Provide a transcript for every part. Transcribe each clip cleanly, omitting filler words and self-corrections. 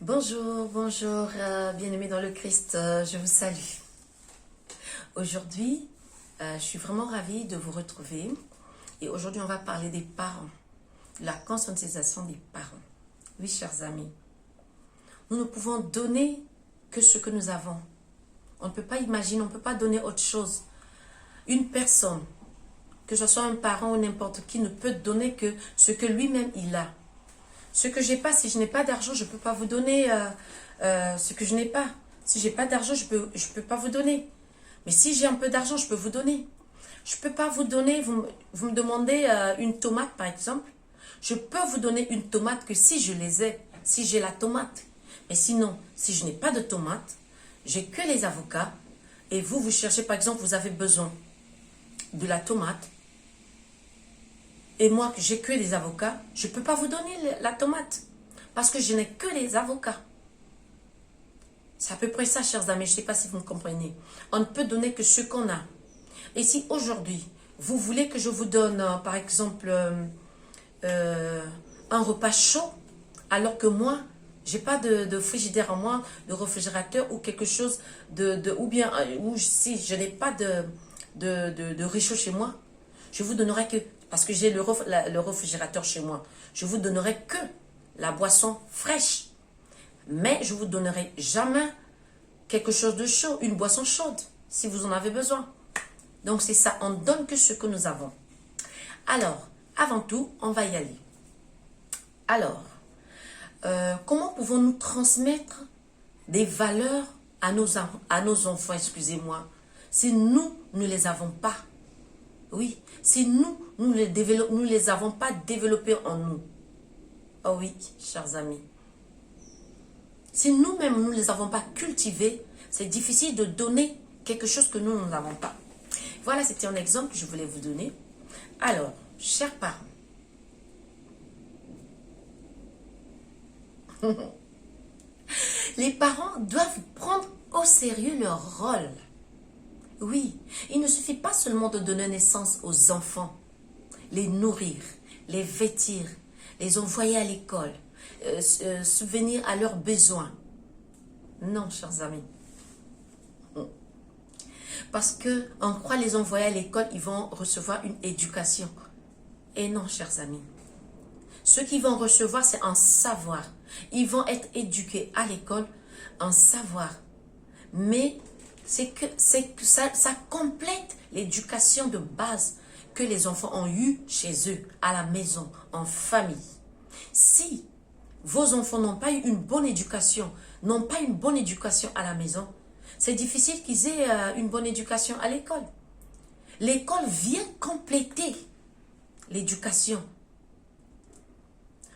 Bonjour, bonjour, bien-aimés dans le Christ, je vous salue. Aujourd'hui, je suis vraiment ravie de vous retrouver et aujourd'hui on va parler des parents, la conscientisation des parents. Oui, chers amis, nous ne pouvons donner que ce que nous avons. On ne peut pas imaginer, on ne peut pas donner autre chose. Une personne, que ce soit un parent ou n'importe qui, ne peut donner que ce que lui-même il a. Ce que j'ai pas, si je n'ai pas d'argent, je ne peux pas vous donner ce que je n'ai pas. Si j'ai pas d'argent, je peux pas vous donner. Mais si j'ai un peu d'argent, je peux vous donner. Je peux pas vous donner, vous me demandez une tomate par exemple. Je peux vous donner une tomate que si je les ai, si j'ai la tomate. Mais sinon, si je n'ai pas de tomate, j'ai que les avocats. Et vous cherchez par exemple, vous avez besoin de la tomate. Et moi, que j'ai que les avocats, je ne peux pas vous donner la tomate. Parce que je n'ai que les avocats. C'est à peu près ça, chers amis. Je ne sais pas si vous me comprenez. On ne peut donner que ce qu'on a. Et si aujourd'hui, vous voulez que je vous donne, par exemple, un repas chaud, alors que moi, je n'ai pas de frigidaire en moi, de réfrigérateur ou quelque chose ou si je n'ai pas de réchaud chez moi, je vous donnerai que, parce que j'ai le réfrigérateur chez moi, je vous donnerai que la boisson fraîche. Mais je vous donnerai jamais quelque chose de chaud, une boisson chaude, si vous en avez besoin. Donc c'est ça, on ne donne que ce que nous avons. Alors, avant tout, on va y aller. Alors, comment pouvons-nous transmettre des valeurs à nos enfants, excusez-moi, si nous ne les avons pas? Oui, si nous les avons pas développés en nous. Oh oui, chers amis. Si nous-mêmes, nous ne les avons pas cultivés, c'est difficile de donner quelque chose que nous n'avons pas. Voilà, c'était un exemple que je voulais vous donner. Alors, chers parents, les parents doivent prendre au sérieux leur rôle. Oui, il ne suffit pas seulement de donner naissance aux enfants, les nourrir, les vêtir, les envoyer à l'école, subvenir à leurs besoins. Non, chers amis. Parce qu'on croit les envoyer à l'école, ils vont recevoir une éducation. Et non, chers amis. Ce qu'ils vont recevoir, c'est un savoir. Ils vont être éduqués à l'école, en savoir. Mais c'est que ça complète l'éducation de base que les enfants ont eue chez eux, à la maison, en famille. Si vos enfants n'ont pas eu une bonne éducation, n'ont pas une bonne éducation à la maison, c'est difficile qu'ils aient une bonne éducation à l'école. L'école vient compléter l'éducation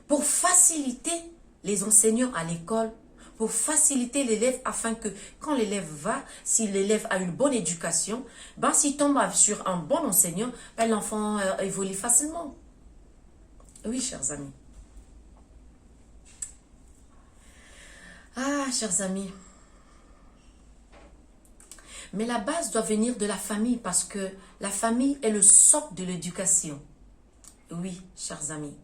pour faciliter les enseignants à l'école, pour faciliter l'élève afin que quand l'élève va, si l'élève a une bonne éducation, ben, s'il tombe sur un bon enseignant, ben, l'enfant évolue facilement. Oui, chers amis. Ah, chers amis. Mais la base doit venir de la famille parce que la famille est le socle de l'éducation. Oui, chers amis.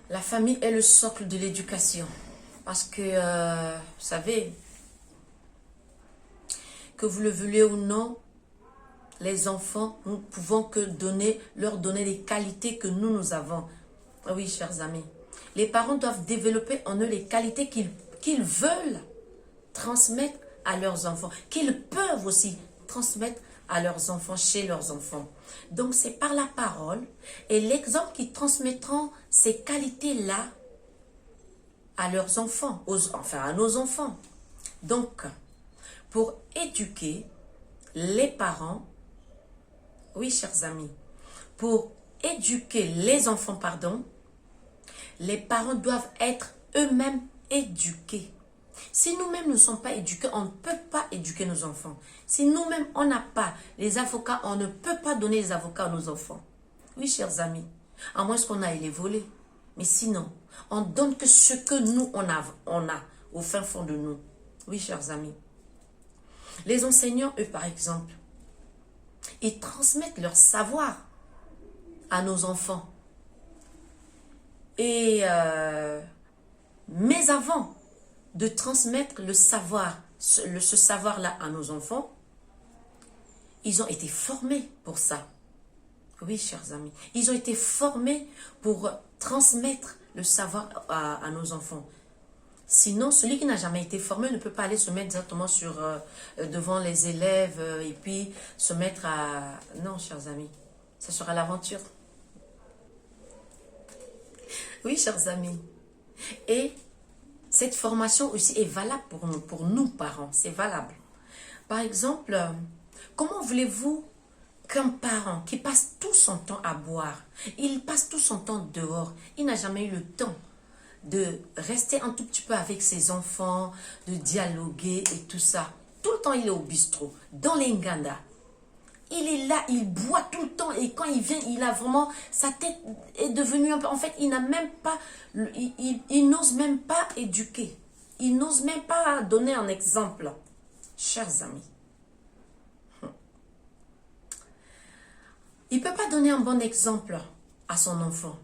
La famille est le socle de l'éducation. Parce que, vous savez, que vous le voulez ou non, les enfants, nous ne pouvons que leur donner les qualités que nous avons. Oui, chers amis. Les parents doivent développer en eux les qualités qu'ils veulent transmettre à leurs enfants, qu'ils peuvent aussi transmettre à leurs enfants, chez leurs enfants. Donc, c'est par la parole et l'exemple qu'ils transmettront ces qualités-là à leurs enfants, à nos enfants. Donc, pour éduquer les parents, oui, chers amis, pour éduquer les enfants, pardon, les parents doivent être eux-mêmes éduqués. Si nous-mêmes ne sommes pas éduqués, on ne peut pas éduquer nos enfants. Si nous-mêmes, on n'a pas les avocats, on ne peut pas donner les avocats à nos enfants. Oui, chers amis, à moins qu'on aille les voler. Mais sinon, on donne que ce que nous, on a au fin fond de nous. Oui, chers amis. Les enseignants, eux, par exemple, ils transmettent leur savoir à nos enfants. Et, mais avant de transmettre le savoir, ce savoir-là à nos enfants, ils ont été formés pour ça. Oui, chers amis, ils ont été formés pour transmettre le savoir à nos enfants. Sinon, celui qui n'a jamais été formé ne peut pas aller se mettre directement devant les élèves et puis se mettre à... Non, chers amis, ce sera l'aventure. Oui, chers amis. Et cette formation aussi est valable pour nous parents. C'est valable. Par exemple, comment voulez-vous qu'un parent qui passe tout son temps à boire, il passe tout son temps dehors, il n'a jamais eu le temps de rester un tout petit peu avec ses enfants, de dialoguer et tout ça. Tout le temps, il est au bistrot, dans les Nganda. Il est là, il boit tout le temps et quand il vient, il a vraiment, sa tête est devenue un peu, en fait, il n'a même pas, il n'ose même pas éduquer. Il n'ose même pas donner un exemple. Chers amis, il ne peut pas donner un bon exemple à son enfant.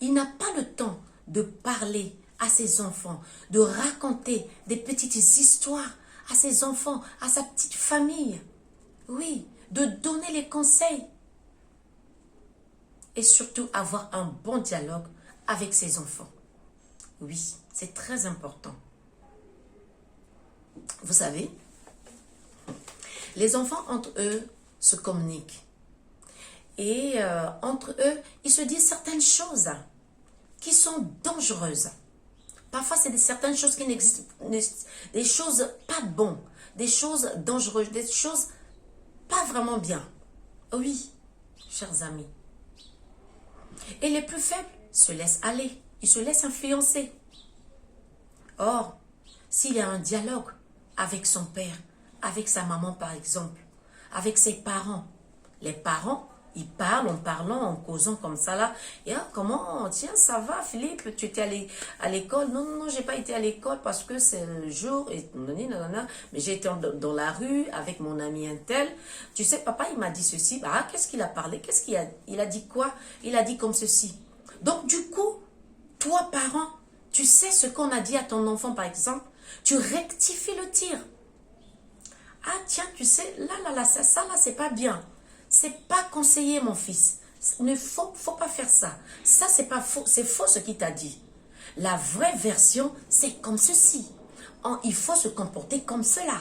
Il n'a pas le temps de parler à ses enfants, de raconter des petites histoires à ses enfants, à sa petite famille. Oui, de donner les conseils. Et surtout avoir un bon dialogue avec ses enfants. Oui, c'est très important. Vous savez, les enfants entre eux se communiquent. Et entre eux, ils se disent certaines choses qui sont dangereuses. Parfois, c'est certaines choses qui n'existent, des choses pas bonnes, des choses dangereuses, des choses pas vraiment bien. Oui, chers amis. Et les plus faibles se laissent aller, ils se laissent influencer. Or, s'il y a un dialogue avec son père, avec sa maman par exemple, avec ses parents, les parents, ils parlent en parlant, en causant comme ça là. Et comment, tiens, ça va Philippe, tu étais allé à l'école? Non, non, non, j'ai pas été à l'école parce que c'est le jour, et mais j'ai été dans la rue avec mon ami un tel. Tu sais, papa, il m'a dit ceci. Ah, qu'est-ce qu'il a parlé? Qu'est-ce qu'il a, il a dit quoi? Il a dit comme ceci. Donc, du coup, toi, parent, tu sais ce qu'on a dit à ton enfant, par exemple, tu rectifies le tir. Ah, tiens, tu sais, là, ça là, c'est pas bien. C'est pas conseillé, mon fils. Ne faut pas faire ça. Ça, c'est pas faux. C'est faux ce qu'il t'a dit. La vraie version, c'est comme ceci. Il faut se comporter comme cela.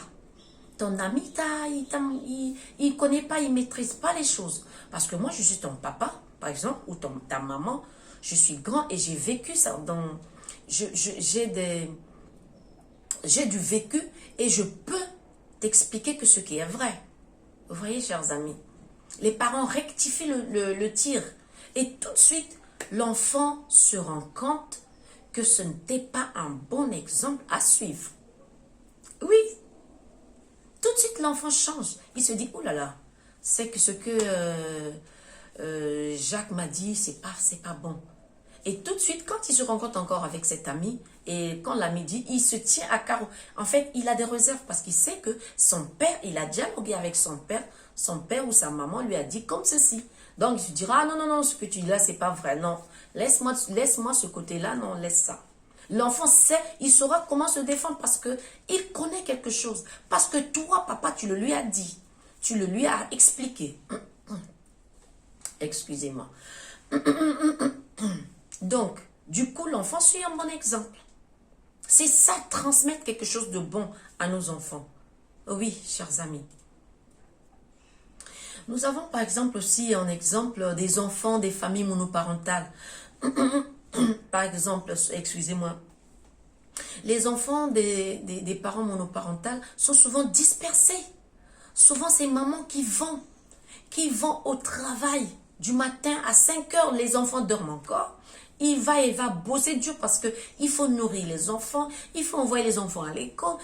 Ton ami, il connaît pas, il maîtrise pas les choses. Parce que moi, je suis ton papa, par exemple, ou ta maman. Je suis grand et j'ai vécu ça. J'ai du vécu et je peux t'expliquer que ce qui est vrai. Vous voyez, chers amis, les parents rectifient le tir et tout de suite, l'enfant se rend compte que ce n'était pas un bon exemple à suivre. Oui, tout de suite, l'enfant change. Il se dit, oh là là, c'est que ce que Jacques m'a dit, c'est pas bon. Et tout de suite, quand il se rencontre encore avec cet ami, et quand l'ami dit, il se tient à carreau. En fait, il a des réserves parce qu'il sait que son père, il a dialogué avec son père ou sa maman lui a dit comme ceci. Donc, il se dira, ah non, non, non, ce que tu dis là, c'est pas vrai. Non, laisse-moi ce côté-là, non, laisse ça. L'enfant sait, il saura comment se défendre parce qu'il connaît quelque chose. Parce que toi, papa, tu le lui as dit. Tu le lui as expliqué. Excusez-moi. Donc, du coup, l'enfant suit un bon exemple. C'est ça, transmettre quelque chose de bon à nos enfants. Oui, chers amis. Nous avons par exemple aussi un exemple des enfants des familles monoparentales. Par exemple, excusez-moi, les enfants des parents monoparentales sont souvent dispersés. Souvent, c'est maman qui vont au travail du matin à 5 heures. Les enfants dorment encore. Il va bosser dur parce qu'il faut nourrir les enfants, il faut envoyer les enfants à l'école.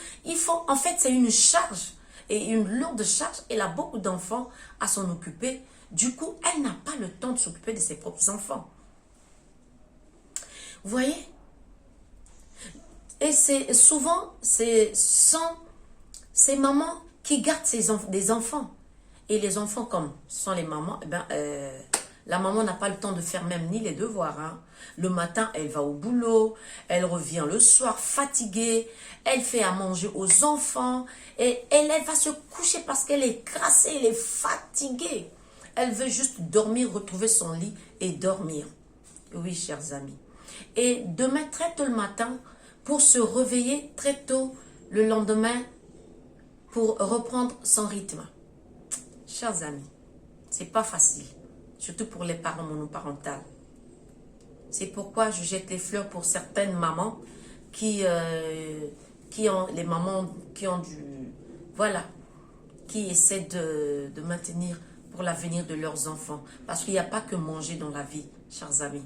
En fait, c'est une charge et une lourde charge. Elle a beaucoup d'enfants à s'en occuper. Du coup, elle n'a pas le temps de s'occuper de ses propres enfants. Vous voyez? Et c'est souvent, c'est mamans qui gardent des enfants. Et les enfants, comme sont les mamans, La maman n'a pas le temps de faire même ni les devoirs. Hein. Le matin, elle va au boulot, elle revient le soir fatiguée, elle fait à manger aux enfants et elle va se coucher parce qu'elle est crassée, elle est fatiguée. Elle veut juste dormir, retrouver son lit et dormir. Oui, chers amis. Et demain, très tôt le matin, pour se réveiller très tôt le lendemain, pour reprendre son rythme. Chers amis, c'est pas facile, surtout pour les parents monoparentales. C'est pourquoi je jette les fleurs pour certaines mamans qui essaient de maintenir pour l'avenir de leurs enfants. Parce qu'il n'y a pas que manger dans la vie, chers amis.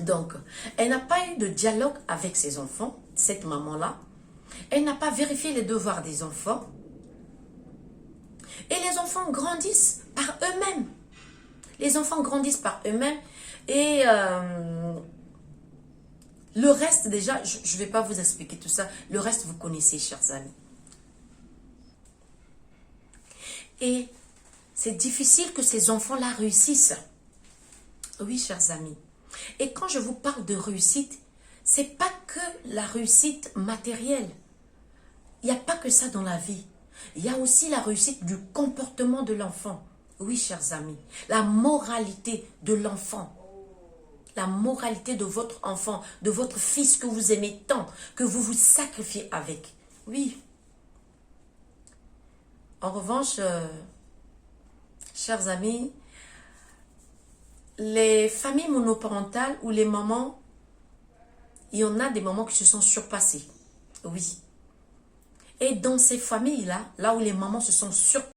Donc, elle n'a pas eu de dialogue avec ses enfants, cette maman-là. Elle n'a pas vérifié les devoirs des enfants. Et les enfants grandissent par eux-mêmes. Les enfants grandissent par eux-mêmes. Et le reste, déjà, je ne vais pas vous expliquer tout ça. Le reste, vous connaissez, chers amis. Et c'est difficile que ces enfants-là réussissent. Oui, chers amis. Et quand je vous parle de réussite, c'est pas que la réussite matérielle. Il n'y a pas que ça dans la vie. Il y a aussi la réussite du comportement de l'enfant. Oui, chers amis. La moralité de l'enfant. La moralité de votre enfant, de votre fils que vous aimez tant, que vous vous sacrifiez avec. Oui. En revanche, chers amis, les familles monoparentales ou les mamans, il y en a des mamans qui se sont surpassées. Oui. Et dans ces familles-là, là où les mamans se sont surpassées,